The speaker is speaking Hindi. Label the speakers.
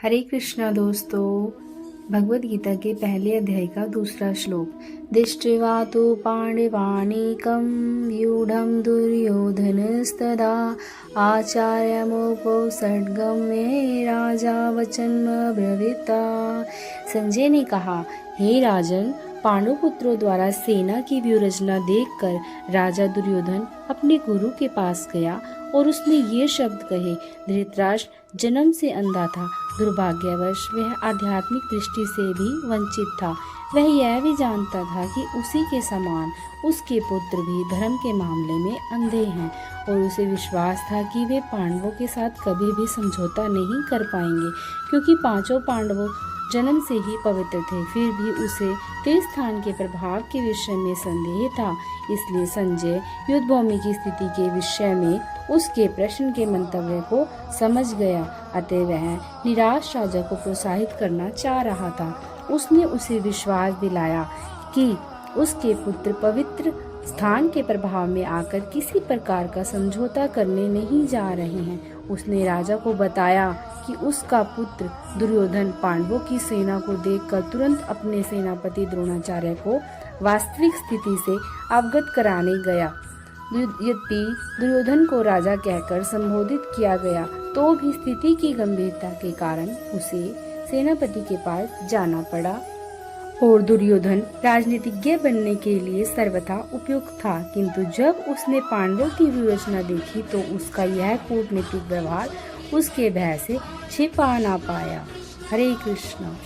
Speaker 1: हरे कृष्णा दोस्तों, भगवद गीता के पहले अध्याय का दूसरा श्लोक। दृष्ट्वा तु पाण्डवानीकं व्यूढं दुर्योधनस्तदा आचार्यमुपसर्गं मे राजा वचनमब्रवीत्। संजय ने कहा, हे राजन, पांडु पुत्रों द्वारा सेना की व्यूहरचना देखकर राजा दुर्योधन अपने गुरु के पास गया और उसने ये शब्द कहे। धृतराष्ट्र जन्म से अंधा था, दुर्भाग्यवश वह आध्यात्मिक दृष्टि से भी वंचित था। वह यह भी जानता था कि उसी के समान उसके पुत्र भी धर्म के मामले में अंधे हैं और उसे विश्वास था कि वे पांडवों के साथ कभी भी समझौता नहीं कर पाएंगे, क्योंकि पांचों पांडवों जन्म से ही पवित्र थे। फिर भी उसे तीर्थस्थान के प्रभाव के विषय में संदेह था। इसलिए संजय युद्धभूमि की स्थिति के विषय में उसके प्रश्न के मंतव्य को समझ गया, अतः वह निराश राजा को प्रोत्साहित करना चाह रहा था। उसने उसे विश्वास दिलाया कि उसके पुत्र पवित्र स्थान के प्रभाव में आकर किसी प्रकार का समझौता करने नहीं जा रहे हैं। उसने राजा को बताया कि उसका पुत्र दुर्योधन पांडवों की सेना को देखकर तुरंत अपने सेनापति द्रोणाचार्य को वास्तविक स्थिति से अवगत कराने गया। यद्यपि दुर्योधन को राजा कहकर संबोधित किया गया, तो भी स्थिति की गंभीरता के कारण उसे सेनापति के पास जाना पड़ा। और दुर्योधन राजनीतिज्ञ बनने के लिए सर्वथा उपयुक्त था, किंतु जब उसने पांडवों की व्यूहरचना देखी तो उसका यह कूटनीतिक व्यवहार उसके भय से छिपा ना पाया। हरे कृष्णा।